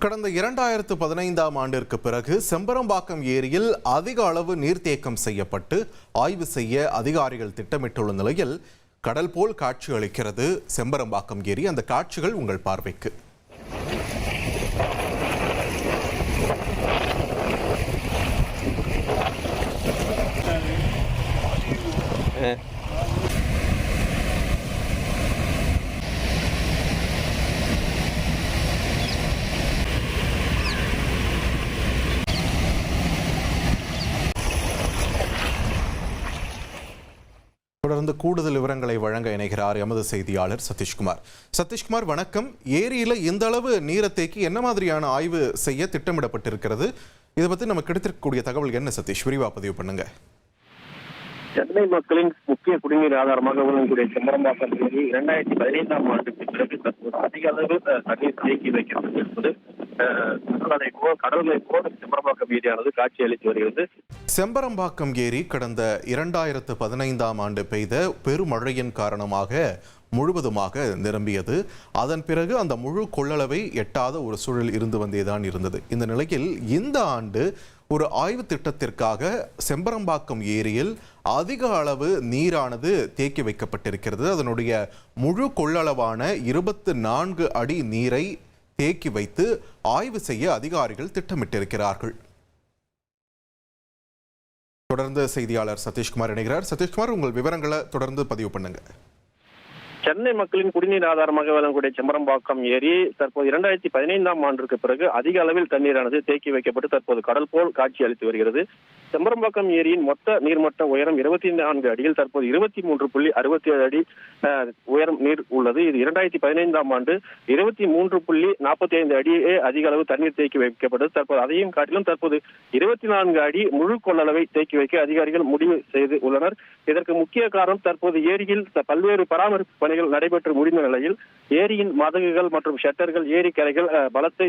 கடந்த 2015ஆம் ஆண்டிற்கு பிறகு செம்பரம்பாக்கம் ஏரியில் அதிக அளவு நீர்த்தேக்கம் செய்யப்பட்டு ஆய்வு செய்ய அதிகாரிகள் திட்டமிட்டுள்ள நிலையில் கடல் போல் காட்சி அளிக்கிறது செம்பரம்பாக்கம் ஏரி. அந்த காட்சிகள் உங்கள் பார்வைக்கு. தொடர்ந்து கூடுதல் விவரங்களை வழங்க இணைகிறார் எமது செய்தியாளர் சதீஷ்குமார். சதீஷ்குமார், வணக்கம். ஏரியில இந்த அளவு நீரை தேக்கி என்ன மாதிரியான ஆய்வு செய்ய திட்டமிடப்பட்டிருக்கிறது? இதை பத்தி நமக்கு கிடைத்திருக்கக்கூடிய தகவல் என்ன சதீஷ்? விரிவா பதிவு பண்ணுங்க. சென்னை மக்களின் முக்கிய குடிநீர் ஆதாரமாக விளங்கக்கூடிய செம்பரம்பாக்கம் ஏரி 2015ஆம் ஆண்டுக்கு பிறகு தற்போது அதிக அளவு தண்ணீர் தேக்கி வைக்கப்பட்டிருப்பது கடலை போல செம்பரம்பாக்கம் ஏரியானது காட்சி அளித்து வருகிறது. செம்பரம்பாக்கம் ஏரி கடந்த 2015ஆம் ஆண்டு பெய்த பெருமழையின் காரணமாக முழுவதுமாக நிரம்பியது. அதன் பிறகு அந்த முழு கொள்ளளவை எட்டாத ஒரு சூழல் இருந்து வந்தேதான் இருந்தது. இந்த நிலையில் இந்த ஆண்டு ஒரு ஆய்வு திட்டத்திற்காக செம்பரம்பாக்கம் ஏரியில் அதிக அளவு நீரானது தேக்கி வைக்கப்பட்டிருக்கிறது. அதனுடைய முழு கொள்ளளவான 24 அடி நீரை தேக்கி வைத்து ஆய்வு செய்ய அதிகாரிகள் திட்டமிட்டிருக்கிறார்கள். தொடர்ந்து செய்தியாளர் சதீஷ்குமார் இணைகிறார். சதீஷ்குமார், உங்கள் விவரங்களை தொடர்ந்து பதிவு பண்ணுங்க. சென்னை மக்களின் குடிநீர் ஆதாரமாக விளங்கக்கூடிய செம்பரம்பாக்கம் ஏரி தற்போது 2015ஆம் ஆண்டிற்கு பிறகு அதிக அளவில் தண்ணீரானது தேக்கி வைக்கப்பட்டு தற்போது கடல் போல் காட்சி அளித்து வருகிறது. செம்பரம்பாக்கம் ஏரியின் மொத்த நீர்மட்ட உயரம் 24 அடியில் தற்போது 23.67 அடி உயரம் நீர் உள்ளது. இது 2015ஆம் ஆண்டு 23.45 அடியே அதிக அளவு தண்ணீர் தேக்கி வைக்கப்பட்டது. தற்போது அதையும் காட்டிலும் தற்போது 24 அடி முழு கொள்ளளவை தேக்கி வைக்க அதிகாரிகள் முடிவு செய்து உள்ளனர். இதற்கு முக்கிய காரணம் தற்போது ஏரியில் பல்வேறு பராமரிப்பு பணிகள் நடைபெற்று முடிந்த நிலையில் ஏரியின் மதகுகள் மற்றும் ஷட்டர்கள், ஏரி கரைகள் பலத்தை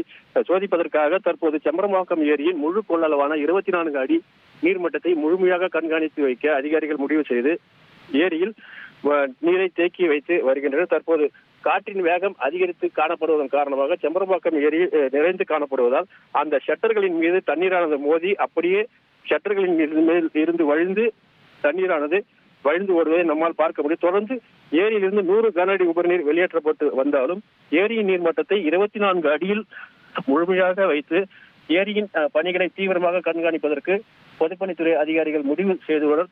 சோதிப்பதற்காக தற்போது செம்பரம்பாக்கம் ஏரியின் முழு கொள்ளளவான 24 அடி நீர்மட்டத்தை முழுமையாக கண்காணித்து வைக்க அதிகாரிகள் முடிவு செய்து ஏரியில் நீரை தேக்கி வைத்து வருகின்றனர். தற்போது காற்றின் வேகம் அதிகரித்து காணப்படுவதன் காரணமாக செம்பரம்பாக்கம் ஏரி நிறைந்து காணப்படுவதால் அந்த ஷட்டர்களின் மீது தண்ணீரானது மோதி அப்படியே ஷட்டர்களின் மேல் இருந்து வழிந்து தண்ணீரானது வழிந்து ஓடுவதை நம்மால் பார்க்க முடியும். தொடர்ந்து ஏரியிலிருந்து 100 கன அடி உபரிநீர் வெளியேற்றப்பட்டு வந்தாலும் ஏரியின் நீர்மட்டத்தை 24 அடியில் முழுமையாக வைத்து ஏரியின் பணிகளை தீவிரமாக கண்காணிப்பதற்கு பொதுப்பணித்துறை அதிகாரிகள் முடிவு செய்துள்ளனர்.